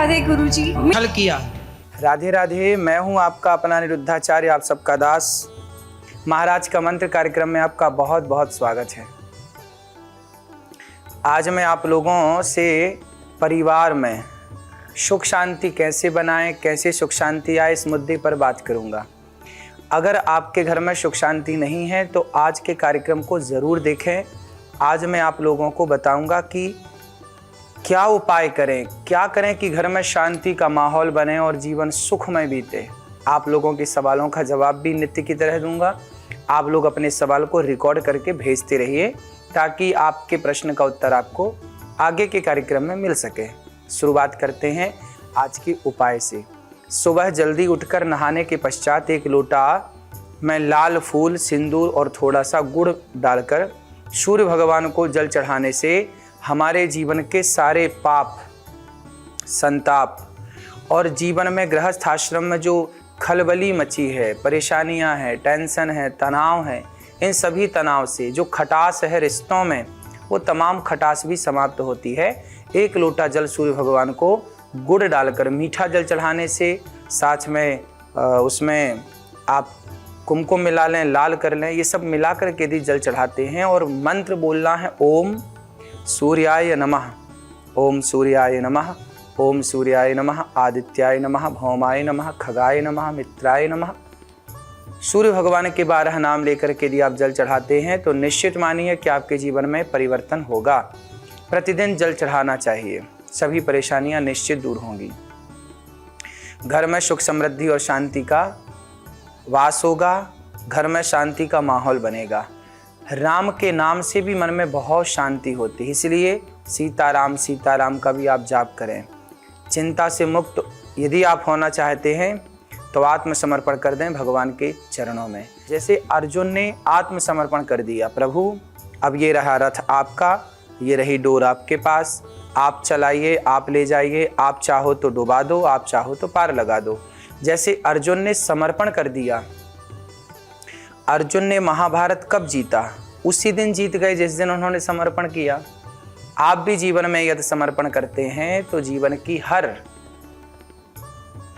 राधे गुरुजी। हल किया। राधे राधे। मैं हूं आपका अपना अनिरुद्धाचार्य, आप सबका दास। महाराज का मंत्र कार्यक्रम में आपका बहुत बहुत स्वागत है। आज मैं आप लोगों से परिवार में सुख शांति कैसे बनाएं, कैसे सुख शांति आए, इस मुद्दे पर बात करूंगा। अगर आपके घर में सुख शांति नहीं है तो आज के कार्यक्रम को ज़रूर देखें। आज मैं आप लोगों को बताऊंगा कि क्या उपाय करें, क्या करें कि घर में शांति का माहौल बने और जीवन सुखमय बीते। आप लोगों के सवालों का जवाब भी नित्य की तरह दूंगा। आप लोग अपने सवाल को रिकॉर्ड करके भेजते रहिए ताकि आपके प्रश्न का उत्तर आपको आगे के कार्यक्रम में मिल सके। शुरुआत करते हैं आज के उपाय से। सुबह जल्दी उठकर नहाने के पश्चात 1 लोटा में लाल फूल, सिंदूर और थोड़ा सा गुड़ डालकर सूर्य भगवान को जल चढ़ाने से हमारे जीवन के सारे पाप, संताप और जीवन में गृहस्थ आश्रम में जो खलबली मची है, परेशानियां हैं, टेंशन है, तनाव है, इन सभी तनाव से जो खटास है रिश्तों में, वो तमाम खटास भी समाप्त होती है। 1 लोटा जल सूर्य भगवान को गुड़ डालकर, मीठा जल चढ़ाने से साथ में उसमें आप कुमकुम मिला लें, लाल कर लें, ये सब मिलाकर के यदि जल चढ़ाते हैं और मंत्र बोलना है ओम सूर्याय नमः, ओम सूर्याय नमः, ओम सूर्याय नमः, आदित्याय नमः, भौमाय नमः, खगाय नमः, मित्राय नमः। सूर्य भगवान के 12 नाम लेकर के यदि आप जल चढ़ाते हैं तो निश्चित मानिए कि आपके जीवन में परिवर्तन होगा। प्रतिदिन जल चढ़ाना चाहिए, सभी परेशानियां निश्चित दूर होंगी। घर में सुख समृद्धि और शांति का वास होगा, घर में शांति का माहौल बनेगा। राम के नाम से भी मन में बहुत शांति होती है, इसलिए सीताराम सीताराम का भी आप जाप करें। चिंता से मुक्त यदि आप होना चाहते हैं तो आत्मसमर्पण कर दें भगवान के चरणों में। जैसे अर्जुन ने आत्मसमर्पण कर दिया, प्रभु अब ये रहा रथ आपका, ये रही डोर आपके पास, आप चलाइए, आप ले जाइए, आप चाहो तो डुबा दो, आप चाहो तो पार लगा दो। जैसे अर्जुन ने समर्पण कर दिया। अर्जुन ने महाभारत कब जीता? उसी दिन जीत गए जिस दिन उन्होंने समर्पण किया। आप भी जीवन में यदि समर्पण करते हैं तो जीवन की हर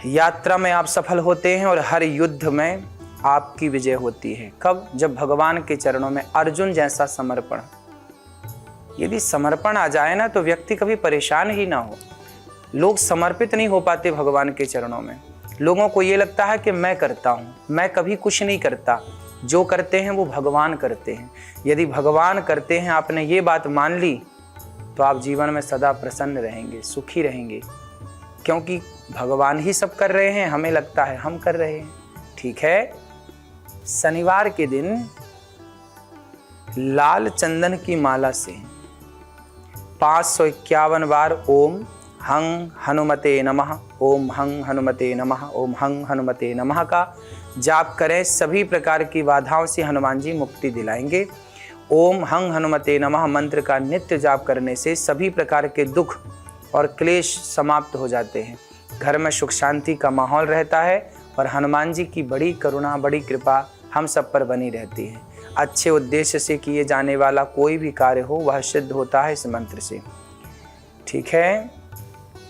यात्रा में आप सफल होते हैं और हर युद्ध में आपकी विजय होती है। कब? जब भगवान के चरणों में अर्जुन जैसा समर्पण। यदि समर्पण आ जाए ना तो व्यक्ति कभी परेशान ही ना हो। लोग समर्पित नहीं हो पाते भगवान के चरणों में। लोगों को ये लगता है कि मैं करता हूँ, मैं कभी कुछ नहीं करता। जो करते हैं वो भगवान करते हैं। यदि भगवान करते हैं, आपने ये बात मान ली, तो आप जीवन में सदा प्रसन्न रहेंगे, सुखी रहेंगे, क्योंकि भगवान ही सब कर रहे हैं। हमें लगता है हम कर रहे हैं। ठीक है। शनिवार के दिन लाल चंदन की माला से 551 बार ओम हं हनुमते नमः, ओम हं हनुमते नमः, ओम हं हनुमते नमः का जाप करें। सभी प्रकार की बाधाओं से हनुमान जी मुक्ति दिलाएंगे। ओम हं हनुमते नमः मंत्र का नित्य जाप करने से सभी प्रकार के दुख और क्लेश समाप्त हो जाते हैं। घर में सुख शांति का माहौल रहता है और हनुमान जी की बड़ी करुणा, बड़ी कृपा हम सब पर बनी रहती है। अच्छे उद्देश्य से किए जाने वाला कोई भी कार्य हो वह सिद्ध होता है इस मंत्र से। ठीक है।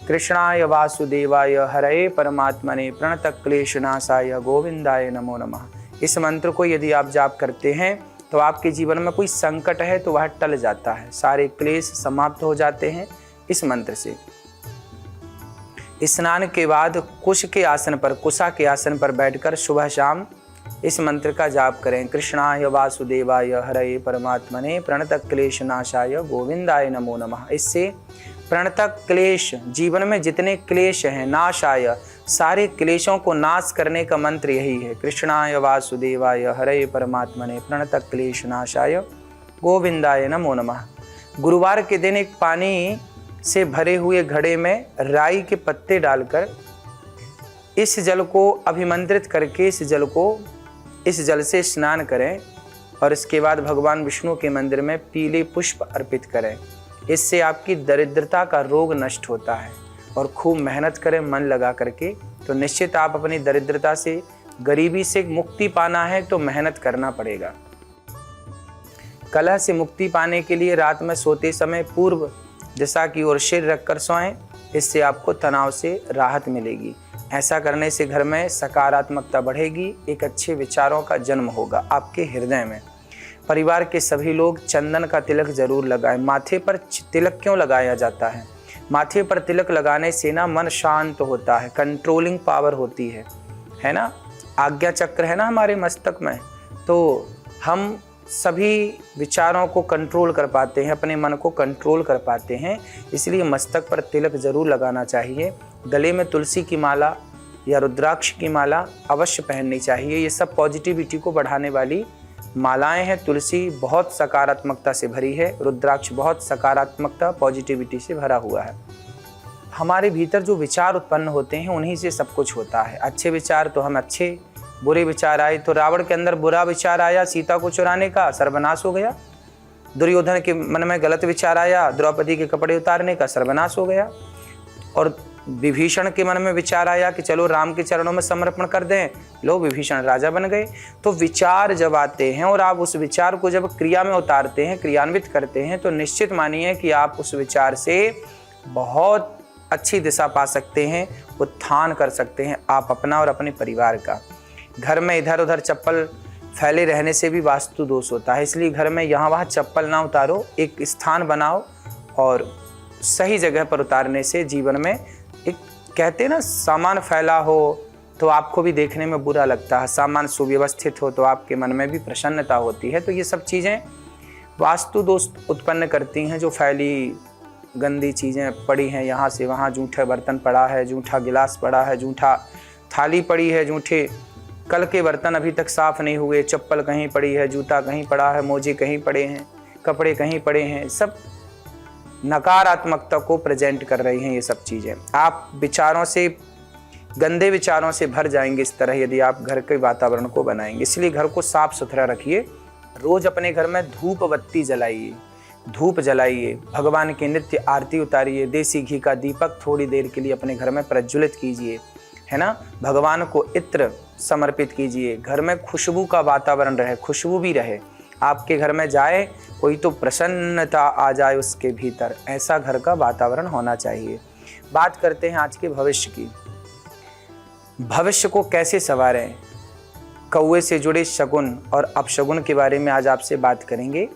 कृष्णाय वासुदेवाय हरये परमात्मने प्रणतः क्लेशनाशाय गोविंदाय नमो नमः। इस मंत्र को यदि आप जाप करते हैं तो आपके जीवन में कोई संकट है तो वह टल जाता है, सारे क्लेश समाप्त हो जाते हैं इस मंत्र से। स्नान के बाद कुश के आसन पर, कुशा के आसन पर बैठकर सुबह शाम इस मंत्र का जाप करें। कृष्णाय वासुदेवाय हरये परमात्मने प्रणतः क्लेशनाशाय गोविंदाय नमो नमः। इससे प्रणतः क्लेश, जीवन में जितने क्लेश हैं, नाशाय, सारे क्लेशों को नाश करने का मंत्र यही है। कृष्णाय वासुदेवाय हरये परमात्मने प्रणतः क्लेशनाशाय गोविंदाय नमो नमः। गुरुवार के दिन एक पानी से भरे हुए घड़े में राई के पत्ते डालकर इस जल को अभिमंत्रित करके इस जल से स्नान करें और इसके बाद भगवान विष्णु के मंदिर में पीले पुष्प अर्पित करें। इससे आपकी दरिद्रता का रोग नष्ट होता है। और खूब मेहनत करें मन लगा करके, तो निश्चित आप अपनी दरिद्रता से, गरीबी से मुक्ति पाना है तो मेहनत करना पड़ेगा। कलह से मुक्ति पाने के लिए रात में सोते समय पूर्व दिशा की ओर सिर रखकर सोएं इससे आपको तनाव से राहत मिलेगी। ऐसा करने से घर में सकारात्मकता बढ़ेगी, एक अच्छे विचारों का जन्म होगा आपके हृदय में। परिवार के सभी लोग चंदन का तिलक जरूर लगाएं। माथे पर तिलक क्यों लगाया जाता है? माथे पर तिलक लगाने से ना मन शांत होता है, कंट्रोलिंग पावर होती है ना। आज्ञा चक्र है ना हमारे मस्तक में, तो हम सभी विचारों को कंट्रोल कर पाते हैं, अपने मन को कंट्रोल कर पाते हैं। इसलिए मस्तक पर तिलक जरूर लगाना चाहिए। गले में तुलसी की माला या रुद्राक्ष की माला अवश्य पहननी चाहिए। ये सब पॉजिटिविटी को बढ़ाने वाली मालाएं हैं। तुलसी बहुत सकारात्मकता से भरी है, रुद्राक्ष बहुत सकारात्मकता पॉजिटिविटी से भरा हुआ है। हमारे भीतर जो विचार उत्पन्न होते हैं उन्हीं से सब कुछ होता है। अच्छे विचार तो हम अच्छे, बुरे विचार आए तो रावण के अंदर बुरा विचार आया सीता को चुराने का, सर्वनाश हो गया। दुर्योधन के मन में गलत विचार आया द्रौपदी के कपड़े उतारने का, सर्वनाश हो गया। और विभीषण के मन में विचार आया कि चलो राम के चरणों में समर्पण कर दें, लो विभीषण राजा बन गए। तो विचार जब आते हैं और आप उस विचार को जब क्रिया में उतारते हैं, क्रियान्वित करते हैं, तो निश्चित मानिए कि आप उस विचार से बहुत अच्छी दिशा पा सकते हैं, उत्थान कर सकते हैं आप अपना और अपने परिवार का। घर में इधर उधर चप्पल फैले रहने से भी वास्तु दोष होता है, इसलिए घर में यहाँ वहाँ चप्पल ना उतारो, एक स्थान बनाओ और सही जगह पर उतारने से जीवन में एक कहते हैं ना, सामान फैला हो तो आपको भी देखने में बुरा लगता है, सामान सुव्यवस्थित हो तो आपके मन में भी प्रसन्नता होती है। तो ये सब चीज़ें वास्तु दोष उत्पन्न करती हैं। जो फैली गंदी चीज़ें पड़ी हैं यहाँ से वहाँ, जूठा बर्तन पड़ा है, जूठा गिलास पड़ा है, जूठा थाली पड़ी है, जूठे कल के बर्तन अभी तक साफ नहीं हुए, चप्पल कहीं पड़ी है, जूता कहीं पड़ा है, मोजे कहीं पड़े हैं, कपड़े कहीं पड़े हैं, सब नकारात्मकता को प्रेजेंट कर रही हैं। ये सब चीज़ें आप विचारों से, गंदे विचारों से भर जाएंगे इस तरह यदि आप घर के वातावरण को बनाएंगे। इसलिए घर को साफ सुथरा रखिए। रोज अपने घर में धूप बत्ती जलाइए, धूप जलाइए, भगवान की नित्य आरती उतारिए, देसी घी का दीपक थोड़ी देर के लिए अपने घर में प्रज्वलित कीजिए, है ना। भगवान को इत्र समर्पित कीजिए। घर में खुशबू का वातावरण रहे, खुशबू भी रहे, आपके घर में जाए कोई तो प्रसन्नता आ जाए उसके भीतर, ऐसा घर का वातावरण होना चाहिए। बात करते हैं आज के भविष्य की। भविष्य को कैसे संवारें, कौवे से जुड़े शगुन और अपशगुन के बारे में आज आपसे बात करेंगे।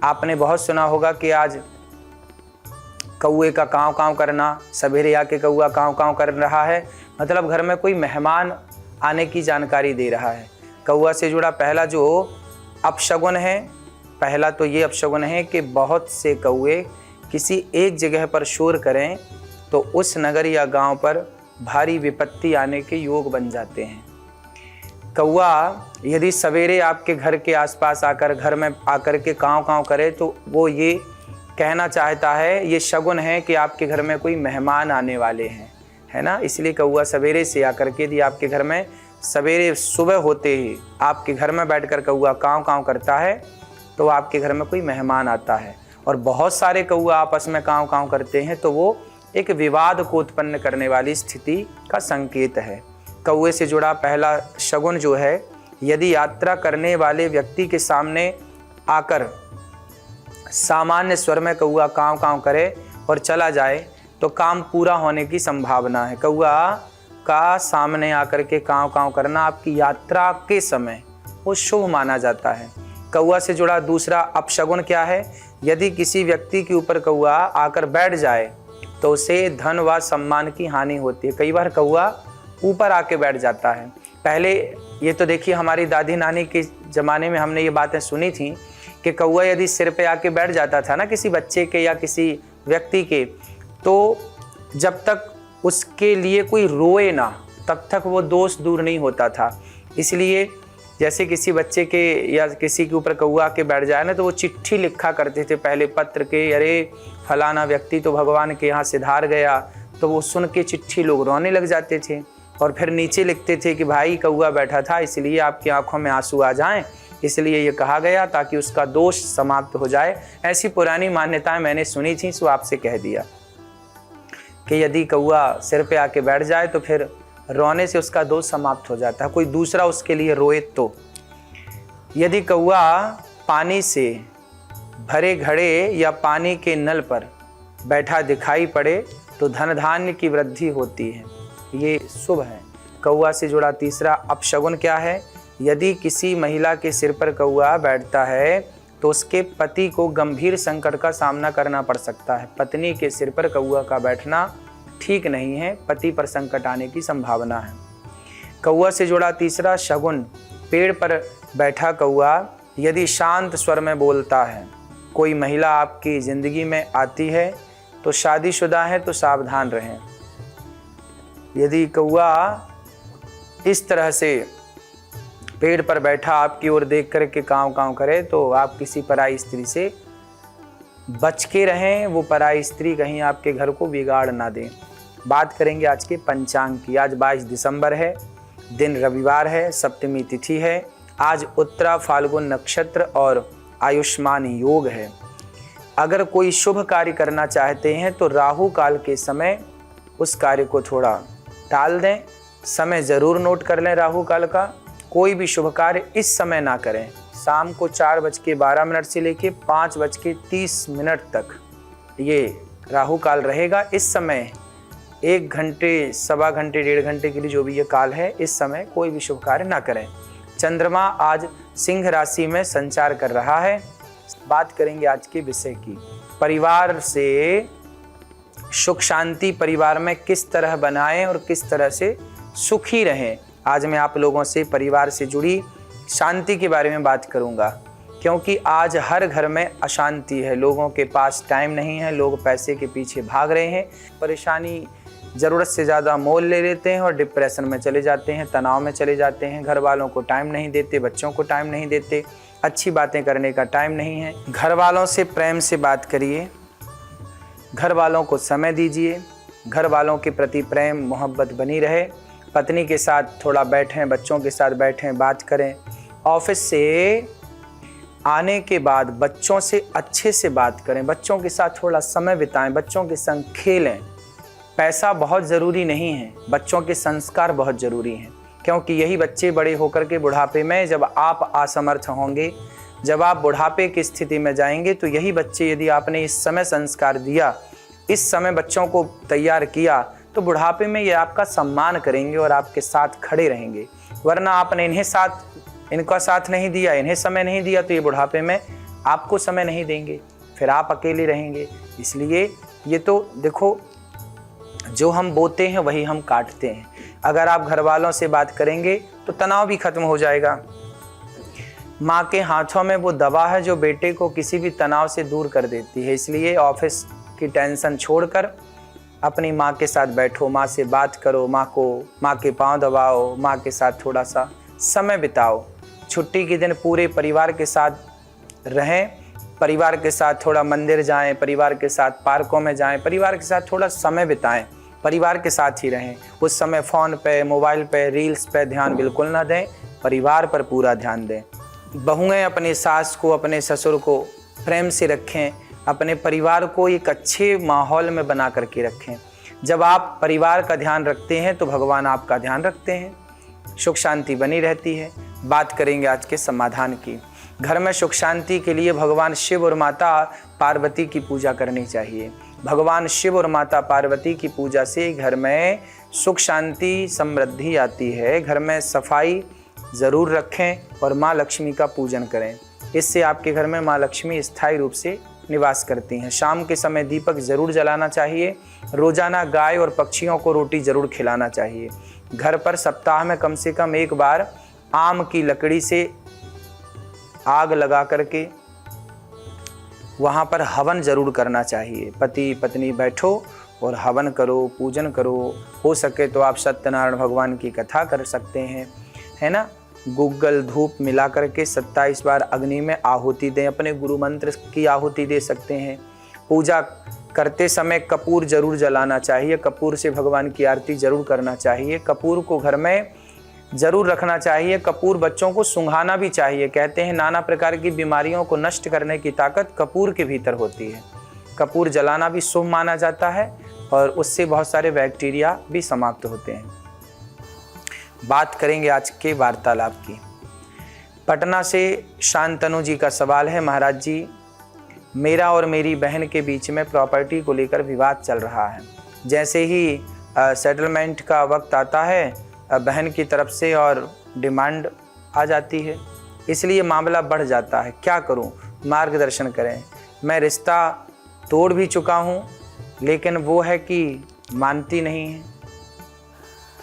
आपने बहुत सुना होगा कि आज कौवे का काँव काँव करना, सवेरे आके कौवा काँव काँव कर रहा है, मतलब घर में कोई मेहमान आने की जानकारी दे रहा है। कौवा से जुड़ा पहला जो अपशगुन है, पहला तो ये अपशगुन है कि बहुत से कौवे किसी एक जगह पर शोर करें तो उस नगर या गांव पर भारी विपत्ति आने के योग बन जाते हैं। कौवा यदि सवेरे आपके घर के आसपास आकर, घर में आकर के काँव काँव करे तो वो ये कहना चाहता है, ये शगुन है कि आपके घर में कोई मेहमान आने वाले हैं, है ना। इसलिए कौवा सवेरे से आकर के यदि आपके घर में सवेरे सुबह होते ही आपके घर में बैठकर कौवा काँव काँव करता है तो आपके घर में कोई मेहमान आता है। और बहुत सारे कौवा आपस में काँव काँव करते हैं तो वो एक विवाद को उत्पन्न करने वाली स्थिति का संकेत है। कौवे से जुड़ा पहला शगुन जो है, यदि यात्रा करने वाले व्यक्ति के सामने आकर सामान्य स्वर में कौवा काँव काँव करे और चला जाए तो काम पूरा होने की संभावना है। कौवा का सामने आकर के काँव काँव करना आपकी यात्रा के समय वो शुभ माना जाता है। कौवा से जुड़ा दूसरा अपशगुन क्या है, यदि किसी व्यक्ति के ऊपर कौवा आकर बैठ जाए तो उसे धन व सम्मान की हानि होती है। कई बार कौवा ऊपर आके बैठ जाता है। पहले ये तो देखिए हमारी दादी नानी के ज़माने में हमने ये बातें सुनी थी कि कौवा यदि सिर पे आके बैठ जाता था ना किसी बच्चे के या किसी व्यक्ति के, तो जब तक उसके लिए कोई रोए ना तब तक वो दोष दूर नहीं होता था। इसलिए जैसे किसी बच्चे के या किसी के ऊपर कौवा के बैठ जाए ना तो वो चिट्ठी लिखा करते थे पहले पत्र के, अरे फलाना व्यक्ति तो भगवान के यहाँ सिधार गया, तो वो सुन के चिट्ठी लोग रोने लग जाते थे और फिर नीचे लिखते थे कि भाई कौवा बैठा था इसलिए आपकी आंखों में आंसू आ जाएं, इसलिए ये कहा गया ताकि उसका दोष समाप्त हो जाए। ऐसी पुरानी मान्यताएं मैंने सुनी थी, सो आपसे कह दिया कि यदि कौवा सिर पे आके बैठ जाए तो फिर रोने से उसका दोष समाप्त हो जाता है, कोई दूसरा उसके लिए रोए तो। यदि कौवा पानी से भरे घड़े या पानी के नल पर बैठा दिखाई पड़े तो धन धान्य की वृद्धि होती है, ये शुभ है। कौआ से जुड़ा तीसरा अपशगुन क्या है? यदि किसी महिला के सिर पर कौआ बैठता है तो उसके पति को गंभीर संकट का सामना करना पड़ सकता है। पत्नी के सिर पर कौआ का बैठना ठीक नहीं है, पति पर संकट आने की संभावना है। कौआ से जुड़ा तीसरा शगुन, पेड़ पर बैठा कौआ यदि शांत स्वर में बोलता है। कोई महिला आपकी ज़िंदगी में आती है तो शादीशुदा है तो सावधान रहें। यदि कौआ इस तरह से पेड़ पर बैठा आपकी ओर देख कर के काँव काँव करे तो आप किसी पराई स्त्री से बच के रहें, वो पराई स्त्री कहीं आपके घर को बिगाड़ ना दें। बात करेंगे आज के पंचांग की। आज 22 दिसंबर है, दिन रविवार है, सप्तमी तिथि है। आज उत्तरा फाल्गुन नक्षत्र और आयुष्मान योग है। अगर कोई शुभ कार्य करना चाहते हैं तो राहु काल के समय उस कार्य को थोड़ा टाल दें। समय ज़रूर नोट कर लें राहु काल का। कोई भी शुभ कार्य इस समय ना करें। शाम को 4:12 से लेके 5:30 तक ये राहु काल रहेगा। इस समय 1 घंटे, सवा घंटे, 1.5 घंटे के लिए जो भी ये काल है, इस समय कोई भी शुभ कार्य ना करें। चंद्रमा आज सिंह राशि में संचार कर रहा है। बात करेंगे आज के विषय की। परिवार से सुख शांति परिवार में किस तरह बनाएं और किस तरह से सुखी रहें। आज मैं आप लोगों से परिवार से जुड़ी शांति के बारे में बात करूंगा, क्योंकि आज हर घर में अशांति है। लोगों के पास टाइम नहीं है, लोग पैसे के पीछे भाग रहे हैं, परेशानी ज़रूरत से ज़्यादा मोल ले लेते हैं और डिप्रेशन में चले जाते हैं, तनाव में चले जाते हैं। घर वालों को टाइम नहीं देते, बच्चों को टाइम नहीं देते, अच्छी बातें करने का टाइम नहीं है। घर वालों से प्रेम से बात करिए, घर वालों को समय दीजिए, घर वालों के प्रति प्रेम मोहब्बत बनी रहे। पत्नी के साथ थोड़ा बैठें, बच्चों के साथ बैठें, बात करें। ऑफिस से आने के बाद बच्चों से अच्छे से बात करें, बच्चों के साथ थोड़ा समय बिताएं, बच्चों के संग खेलें। पैसा बहुत ज़रूरी नहीं है, बच्चों के संस्कार बहुत ज़रूरी हैं, क्योंकि यही बच्चे बड़े होकर के बुढ़ापे में जब आप असमर्थ होंगे, जब आप बुढ़ापे की स्थिति में जाएंगे, तो यही बच्चे, यदि आपने इस समय संस्कार दिया, इस समय बच्चों को तैयार किया, तो बुढ़ापे में ये आपका सम्मान करेंगे और आपके साथ खड़े रहेंगे। वरना आपने इनका साथ नहीं दिया, इन्हें समय नहीं दिया, तो ये बुढ़ापे में आपको समय नहीं देंगे, फिर आप अकेले रहेंगे। इसलिए ये तो देखो, जो हम बोते हैं वही हम काटते हैं। अगर आप घर वालों से बात करेंगे तो तनाव भी खत्म हो जाएगा। माँ के हाथों में वो दवा है जो बेटे को किसी भी तनाव से दूर कर देती है। इसलिए ऑफिस की टेंशन छोड़कर अपनी माँ के साथ बैठो, माँ से बात करो, माँ के पाँव दबाओ, माँ के साथ थोड़ा सा समय बिताओ। छुट्टी के दिन पूरे परिवार के साथ रहें, परिवार के साथ थोड़ा मंदिर जाएं, परिवार के साथ पार्कों में जाएं, परिवार के साथ थोड़ा समय बिताएं, परिवार के साथ ही रहें। उस समय फ़ोन पे, मोबाइल पे, रील्स पे ध्यान बिल्कुल ना दें, परिवार पर पूरा ध्यान दें। बहुएं अपने सास को, अपने ससुर को प्रेम से रखें, अपने परिवार को एक अच्छे माहौल में बना करके रखें। जब आप परिवार का ध्यान रखते हैं तो भगवान आपका ध्यान रखते हैं, सुख शांति बनी रहती है। बात करेंगे आज के समाधान की। घर में सुख शांति के लिए भगवान शिव और माता पार्वती की पूजा करनी चाहिए। भगवान शिव और माता पार्वती की पूजा से घर में सुख शांति समृद्धि आती है। घर में सफाई ज़रूर रखें और माँ लक्ष्मी का पूजन करें। इससे आपके घर में माँ लक्ष्मी स्थायी रूप से निवास करती हैं। शाम के समय दीपक ज़रूर जलाना चाहिए। रोज़ाना गाय और पक्षियों को रोटी ज़रूर खिलाना चाहिए। घर पर सप्ताह में कम से कम एक बार आम की लकड़ी से आग लगा करके वहाँ पर हवन ज़रूर करना चाहिए। पति पत्नी बैठो और हवन करो, पूजन करो। हो सके तो आप सत्यनारायण भगवान की कथा कर सकते हैं, है ना। गूगल धूप मिला करके 27 बार अग्नि में आहुति दें। अपने गुरु मंत्र की आहुति दे सकते हैं। पूजा करते समय कपूर जरूर जलाना चाहिए। कपूर से भगवान की आरती जरूर करना चाहिए। कपूर को घर में जरूर रखना चाहिए। कपूर बच्चों को सूंघाना भी चाहिए। कहते हैं नाना प्रकार की बीमारियों को नष्ट करने की ताकत कपूर के भीतर होती है। कपूर जलाना भी शुभ माना जाता है और उससे बहुत सारे बैक्टीरिया भी समाप्त होते हैं। बात करेंगे आज के वार्तालाप की। पटना से शांतनु जी का सवाल है, महाराज जी मेरा और मेरी बहन के बीच में प्रॉपर्टी को लेकर विवाद चल रहा है। जैसे ही सेटलमेंट का वक्त आता है बहन की तरफ से और डिमांड आ जाती है, इसलिए मामला बढ़ जाता है। क्या करूं, मार्गदर्शन करें। मैं रिश्ता तोड़ भी चुका हूं लेकिन वो है कि मानती नहीं है।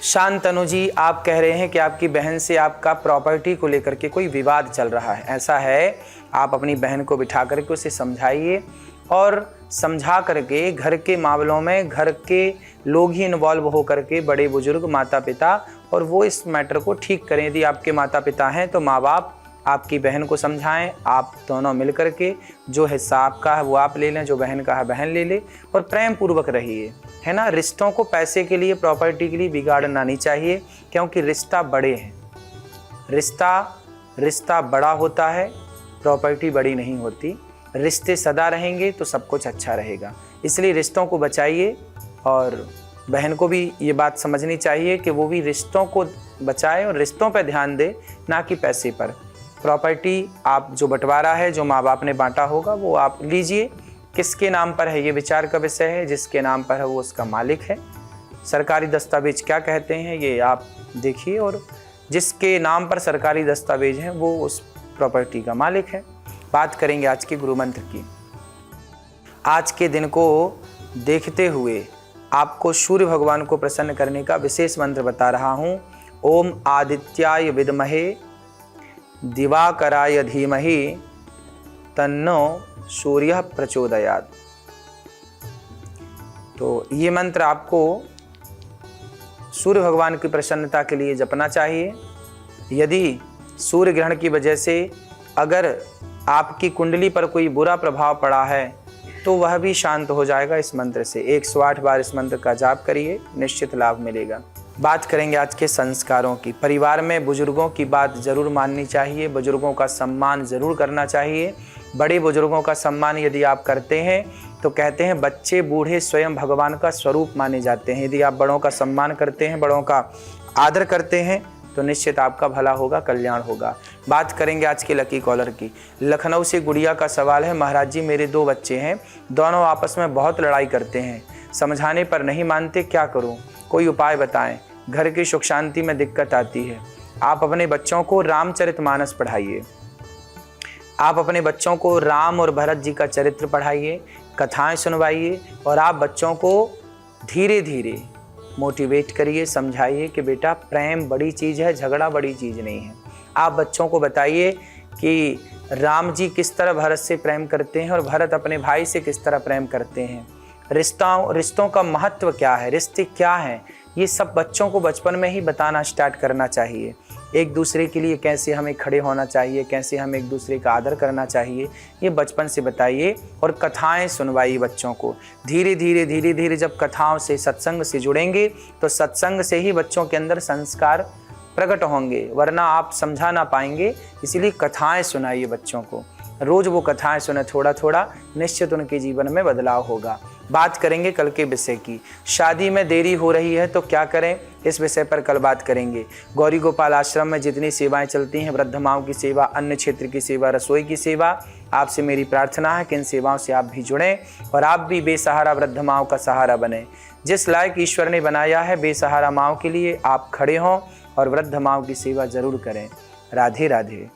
शांतनु जी, आप कह रहे हैं कि आपकी बहन से आपका प्रॉपर्टी को लेकर के कोई विवाद चल रहा है। ऐसा है, आप अपनी बहन को बिठा करके उसे समझाइए और समझा करके घर के मामलों में घर के लोग ही इन्वॉल्व हो करके, बड़े बुजुर्ग, माता पिता, और वो इस मैटर को ठीक करें। यदि आपके माता पिता हैं तो माँ बाप आपकी बहन को समझाएं, आप दोनों मिल करके जो हिस्सा आपका है वो आप ले लें, जो बहन का है बहन ले ले, और प्रेम पूर्वक रहिए, है ना। रिश्तों को पैसे के लिए, प्रॉपर्टी के लिए बिगाड़ना नहीं चाहिए, क्योंकि रिश्ता बड़े हैं। रिश्ता बड़ा होता है, प्रॉपर्टी बड़ी नहीं होती। रिश्ते सदा रहेंगे तो सब कुछ अच्छा रहेगा। इसलिए रिश्तों को बचाइए और बहन को भी ये बात समझनी चाहिए कि वो भी रिश्तों को बचाए और रिश्तों पर ध्यान दे, ना कि पैसे पर। प्रॉपर्टी आप जो बंटवारा है, जो माँ बाप ने बांटा होगा, वो आप लीजिए। किसके नाम पर है ये विचार का विषय है, जिसके नाम पर है वो उसका मालिक है। सरकारी दस्तावेज क्या कहते हैं ये आप देखिए, और जिसके नाम पर सरकारी दस्तावेज हैं वो उस प्रॉपर्टी का मालिक है। बात करेंगे आज के गुरु मंत्र की। आज के दिन को देखते हुए आपको सूर्य भगवान को प्रसन्न करने का विशेष मंत्र बता रहा हूँ। ओम आदित्याय विद्महे दिवाकराय धीमहि तन्नो सूर्य प्रचोदयात्। तो ये मंत्र आपको सूर्य भगवान की प्रसन्नता के लिए जपना चाहिए। यदि सूर्य ग्रहण की वजह से अगर आपकी कुंडली पर कोई बुरा प्रभाव पड़ा है तो वह भी शांत हो जाएगा इस मंत्र से। 108 बार इस मंत्र का जाप करिए, निश्चित लाभ मिलेगा। बात करेंगे आज के संस्कारों की। परिवार में बुजुर्गों की बात जरूर माननी चाहिए, बुजुर्गों का सम्मान जरूर करना चाहिए। बड़े बुजुर्गों का सम्मान यदि आप करते हैं तो कहते हैं बच्चे बूढ़े स्वयं भगवान का स्वरूप माने जाते हैं। यदि आप बड़ों का सम्मान करते हैं, बड़ों का आदर करते हैं तो निश्चित आपका भला होगा, कल्याण होगा। बात करेंगे आज के लकी कॉलर की। लखनऊ से गुड़िया का सवाल है, महाराज जी मेरे 2 बच्चे हैं, दोनों आपस में बहुत लड़ाई करते हैं, समझाने पर नहीं मानते, क्या करूं? कोई उपाय बताएं, घर की सुख शांति में दिक्कत आती है। आप अपने बच्चों को रामचरितमानस पढ़ाइए, आप अपने बच्चों को राम और भरत जी का चरित्र पढ़ाइए, कथाएं सुनवाइए, और आप बच्चों को धीरे धीरे मोटिवेट करिए, समझाइए कि बेटा प्रेम बड़ी चीज़ है, झगड़ा बड़ी चीज़ नहीं है। आप बच्चों को बताइए कि राम जी किस तरह भरत से प्रेम करते हैं और भरत अपने भाई से किस तरह प्रेम करते हैं। रिश्तों का महत्व क्या है, रिश्ते क्या हैं, ये सब बच्चों को बचपन में ही बताना स्टार्ट करना चाहिए। एक दूसरे के लिए कैसे हमें खड़े होना चाहिए, कैसे हम एक दूसरे का आदर करना चाहिए, ये बचपन से बताइए। और कथाएं सुनवाइए बच्चों को। धीरे धीरे जब कथाओं से, सत्संग से जुड़ेंगे तो सत्संग से ही बच्चों के अंदर संस्कार प्रकट होंगे, वरना आप समझा ना पाएंगे। इसीलिए कथाएं सुनाइए बच्चों को, रोज वो कथाएं सुने, थोड़ा थोड़ा, निश्चित उनके जीवन में बदलाव होगा। बात करेंगे कल के विषय की। शादी में देरी हो रही है तो क्या करें, इस विषय पर कल बात करेंगे। गौरी गोपाल आश्रम में जितनी सेवाएं चलती हैं, वृद्ध माओं की सेवा, अन्य क्षेत्र की सेवा, रसोई की सेवा, आपसे मेरी प्रार्थना है कि इन सेवाओं से आप भी जुड़ें और आप भी बेसहारा वृद्ध माओं का सहारा बने। जिस लायक ईश्वर ने बनाया है बेसहारा माओं के लिए, आप खड़े हों और वृद्ध माओं की सेवा जरूर करें। राधे राधे।